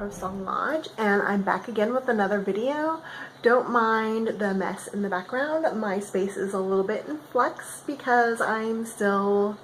Song Lodge, and I'm back again with another video. Don't mind the mess in the background. My space is a little bit in flux because I'm still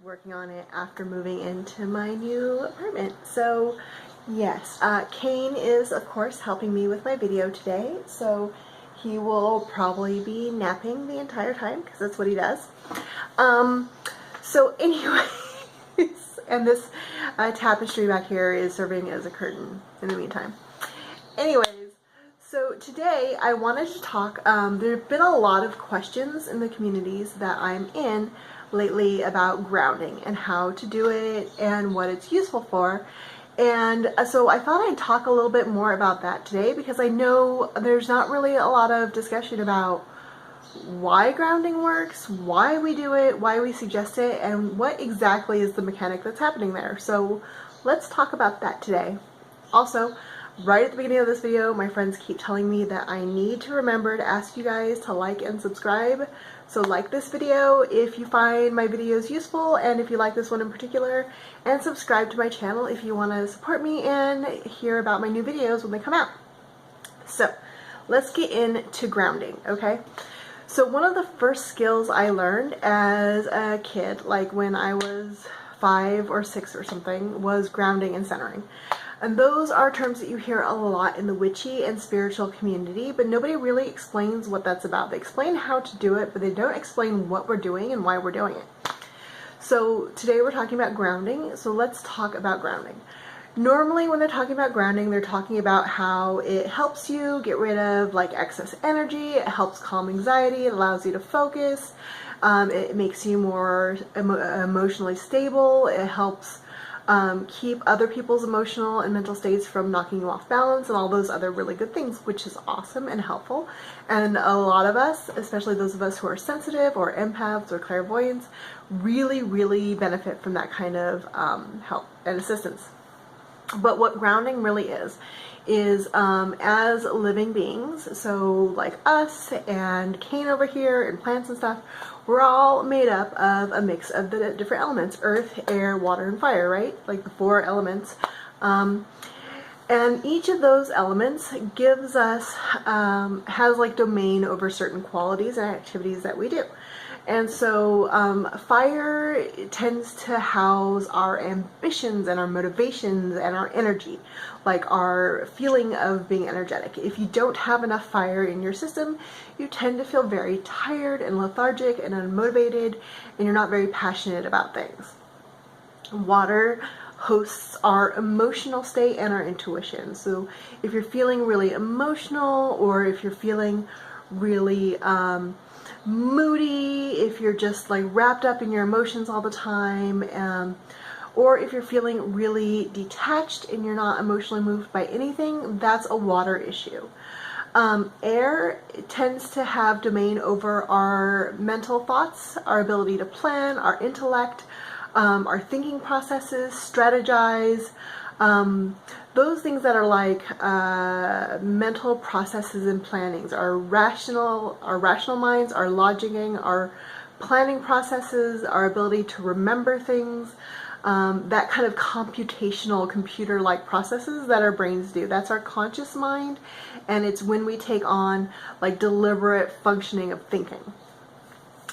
working on it after moving into my new apartment. So yes, Kane is of course helping me with my video today, so he will probably be napping the entire time because that's what he does. So anyway, and this tapestry back here is serving as a curtain in the meantime. Anyways, so today I wanted to talk, there have been a lot of questions in the communities that I'm in lately about grounding and how to do it and what it's useful for. And so I thought I'd talk a little bit more about that today because I know there's not really a lot of discussion about why grounding works, why we do it, why we suggest it, and what exactly is the mechanic that's happening there. So let's talk about that today. Also, right at the beginning of this video, my friends keep telling me that I need to remember to ask you guys to like and subscribe. So like this video if you find my videos useful and if you like this one in particular, and subscribe to my channel if you want to support me and hear about my new videos when they come out. So let's get into grounding, okay? So one of the first skills I learned as a kid, like when I was 5 or 6 or something, was grounding and centering. And those are terms that you hear a lot in the witchy and spiritual community, but nobody really explains what that's about. They explain how to do it, but they don't explain what we're doing and why we're doing it. So today we're talking about grounding, so let's talk about grounding. Normally when they're talking about grounding, they're talking about how it helps you get rid of like excess energy, it helps calm anxiety, it allows you to focus, it makes you more emotionally stable, it helps keep other people's emotional and mental states from knocking you off balance and all those other really good things, which is awesome and helpful. And a lot of us, especially those of us who are sensitive or empaths or clairvoyants, really benefit from that kind of help and assistance. But what grounding really is as living beings, so like us and Kane over here and plants and stuff, we're all made up of a mix of the different elements: earth, air, water, and fire, right? Like the 4 elements. And each of those elements gives us, has like domain over certain qualities and activities that we do. And so fire tends to house our ambitions and our motivations and our energy, like our feeling of being energetic. If you don't have enough fire in your system, you tend to feel very tired and lethargic and unmotivated, and you're not very passionate about things. Water hosts our emotional state and our intuition. So if you're feeling really emotional, or if you're feeling really moody, if you're just like wrapped up in your emotions all the time, or if you're feeling really detached and you're not emotionally moved by anything, that's a water issue. Air tends to have domain over our mental thoughts, our ability to plan, our intellect, our thinking processes, strategize, those things that are like mental processes and plannings, our rational minds, our logicking, our planning processes, our ability to remember things, that kind of computational computer-like processes that our brains do. That's our conscious mind, and it's when we take on like deliberate functioning of thinking.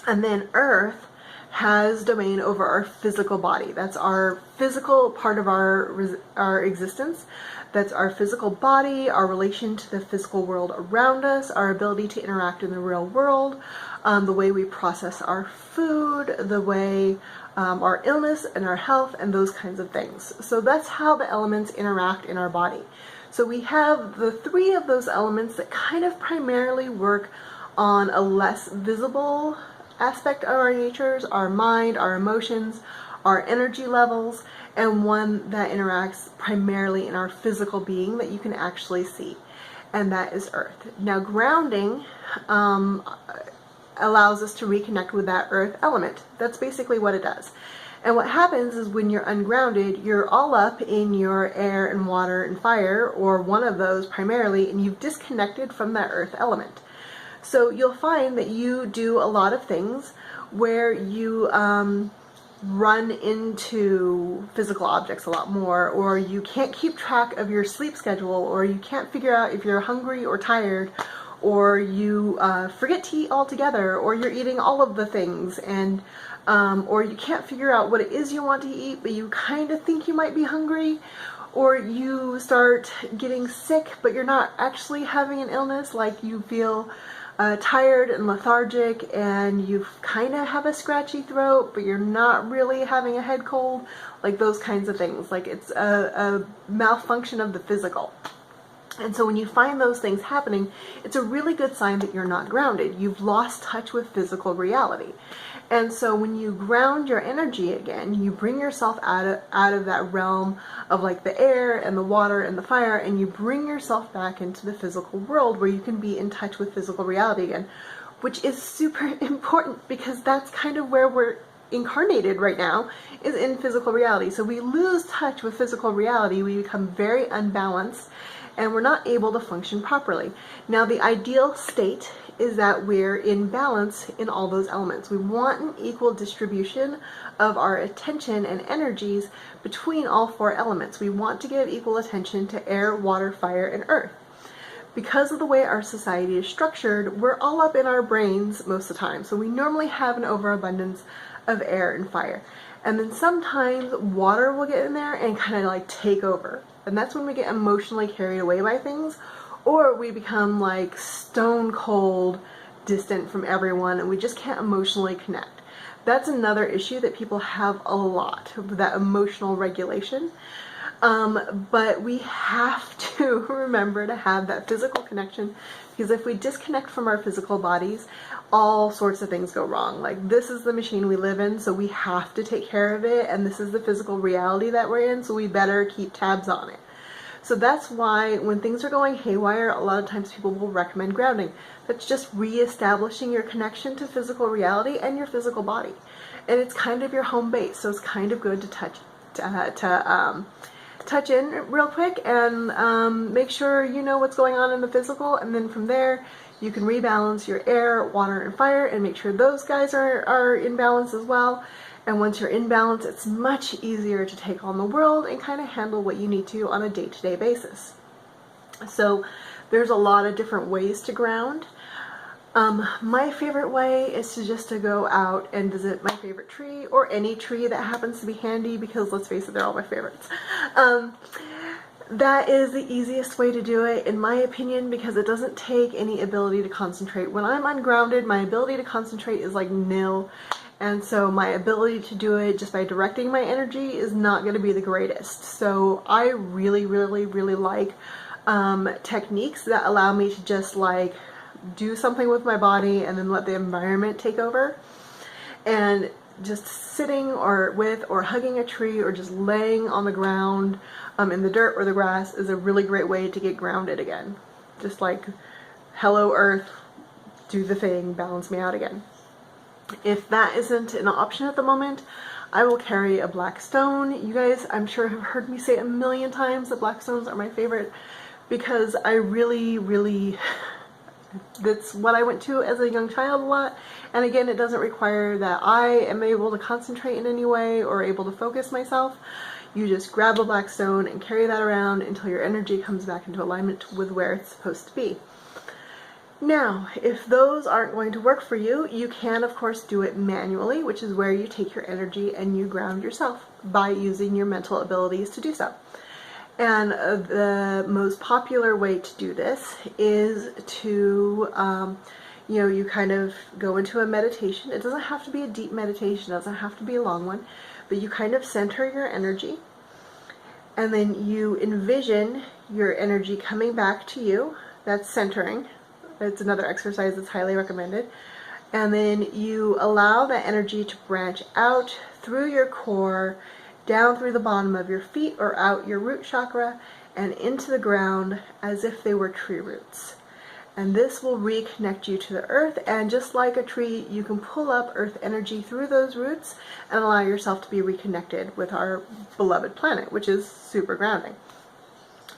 And then earth has domain over our physical body. That's our physical part of our existence. That's our physical body, our relation to the physical world around us, our ability to interact in the real world, the way we process our food, the way our illness and our health, and those kinds of things. So that's how the elements interact in our body. So we have the 3 of those elements that kind of primarily work on a less visible aspect of our natures: our mind, our emotions, our energy levels, and one that interacts primarily in our physical being that you can actually see, and that is earth. Now grounding allows us to reconnect with that earth element. That's basically what it does. And what happens is when you're ungrounded, you're all up in your air and water and fire, or one of those primarily, and you've disconnected from that earth element. So you'll find that you do a lot of things where you run into physical objects a lot more, or you can't keep track of your sleep schedule, or you can't figure out if you're hungry or tired, or you forget to eat altogether, or you're eating all of the things, and or you can't figure out what it is you want to eat, but you kind of think you might be hungry, or you start getting sick, but you're not actually having an illness, like you feel tired and lethargic, and you kind of have a scratchy throat, but you're not really having a head cold, like those kinds of things. Like it's a malfunction of the physical. And so when you find those things happening, it's a really good sign that you're not grounded. You've lost touch with physical reality. And so when you ground your energy again, you bring yourself out of that realm of like the air and the water and the fire, and you bring yourself back into the physical world where you can be in touch with physical reality again, which is super important because that's kind of where we're incarnated right now, is in physical reality. So we lose touch with physical reality, we become very unbalanced, and we're not able to function properly. Now, the ideal state is that we're in balance in all those elements. We want an equal distribution of our attention and energies between all four elements. We want to give equal attention to air, water, fire, and earth. Because of the way our society is structured, we're all up in our brains most of the time. So we normally have an overabundance of air and fire. And then sometimes water will get in there and kind of like take over. And that's when we get emotionally carried away by things, or we become like stone cold distant from everyone and we just can't emotionally connect. That's another issue that people have a lot, that emotional regulation. But we have to remember to have that physical connection, because if we disconnect from our physical bodies, all sorts of things go wrong. Like, this is the machine we live in, so we have to take care of it, and this is the physical reality that we're in, so we better keep tabs on it. So that's why when things are going haywire, a lot of times people will recommend grounding. That's just reestablishing your connection to physical reality and your physical body. And it's kind of your home base, so it's kind of good to touch in real quick and make sure you know what's going on in the physical, and then from there you can rebalance your air, water, and fire and make sure those guys are in balance as well. And once you're in balance, it's much easier to take on the world and kind of handle what you need to on a day-to-day basis. So there's a lot of different ways to ground. My favorite way is to go out and visit my favorite tree, or any tree that happens to be handy, because let's face it, they're all my favorites. That is the easiest way to do it, in my opinion, because it doesn't take any ability to concentrate. When I'm ungrounded, my ability to concentrate is like nil. And so my ability to do it just by directing my energy is not going to be the greatest. So I really, really, really like techniques that allow me to just like do something with my body and then let the environment take over. And just sitting or hugging a tree, or just laying on the ground in the dirt or the grass, is a really great way to get grounded again. Just like, hello earth, do the thing, balance me out again. If that isn't an option at the moment, I will carry a black stone. You guys, I'm sure, have heard me say a million times that black stones are my favorite, because I really, really, that's what I went to as a young child a lot. And again, it doesn't require that I am able to concentrate in any way or able to focus myself. You just grab a black stone and carry that around until your energy comes back into alignment with where it's supposed to be. Now, if those aren't going to work for you, you can of course do it manually, which is where you take your energy and you ground yourself by using your mental abilities to do so. And the most popular way to do this is to, you kind of go into a meditation. It doesn't have to be a deep meditation, it doesn't have to be a long one, but you kind of center your energy, and then you envision your energy coming back to you. That's centering. It's another exercise that's highly recommended. And then you allow that energy to branch out through your core, down through the bottom of your feet, or out your root chakra and into the ground as if they were tree roots. And this will reconnect you to the earth, and just like a tree, you can pull up earth energy through those roots and allow yourself to be reconnected with our beloved planet, which is super grounding.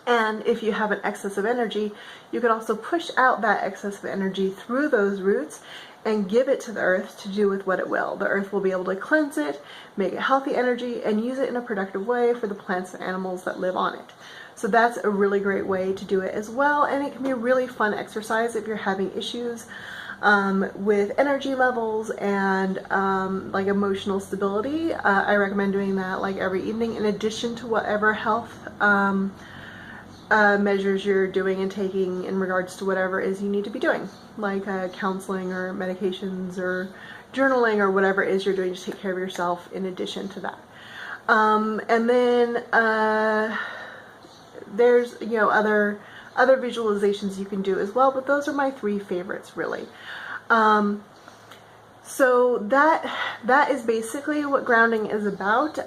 And if you have an excess of energy, you can also push out that excess of energy through those roots and give it to the earth to do with what it will. The earth will be able to cleanse it, make it healthy energy, and use it in a productive way for the plants and animals that live on it. So that's a really great way to do it as well, and it can be a really fun exercise if you're having issues with energy levels and like emotional stability. I recommend doing that like every evening in addition to whatever health measures you're doing and taking in regards to whatever it is you need to be doing, like counseling or medications or journaling or whatever it is you're doing to take care of yourself in addition to that. And then there's, you know, other visualizations you can do as well, but those are my 3 favorites really. So that is basically what grounding is about.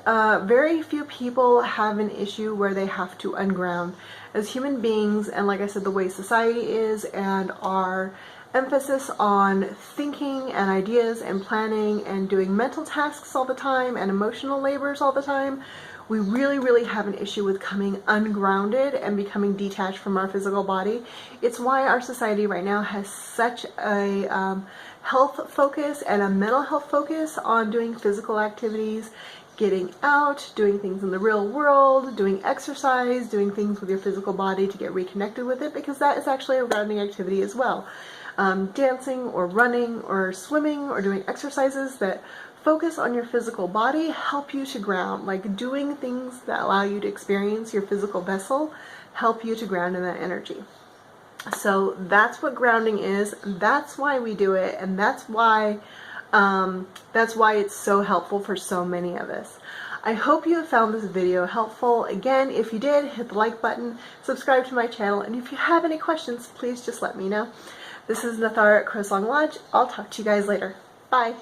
Very few people have an issue where they have to unground. As human beings, and like I said, the way society is and our emphasis on thinking and ideas and planning and doing mental tasks all the time and emotional labors all the time, we really have an issue with coming ungrounded and becoming detached from our physical body. It's why our society right now has such a health focus and a mental health focus on doing physical activities, getting out, doing things in the real world, doing exercise, doing things with your physical body to get reconnected with it, because that is actually a grounding activity as well. Dancing or running or swimming or doing exercises that focus on your physical body help you to ground. Like doing things that allow you to experience your physical vessel help you to ground in that energy. So that's what grounding is. That's why we do it, and that's why it's so helpful for so many of us. I hope you have found this video helpful. Again, if you did, hit the like button, subscribe to my channel, and if you have any questions, please just let me know. This is Nathara at Crowsong Lodge. I'll talk to you guys later. Bye.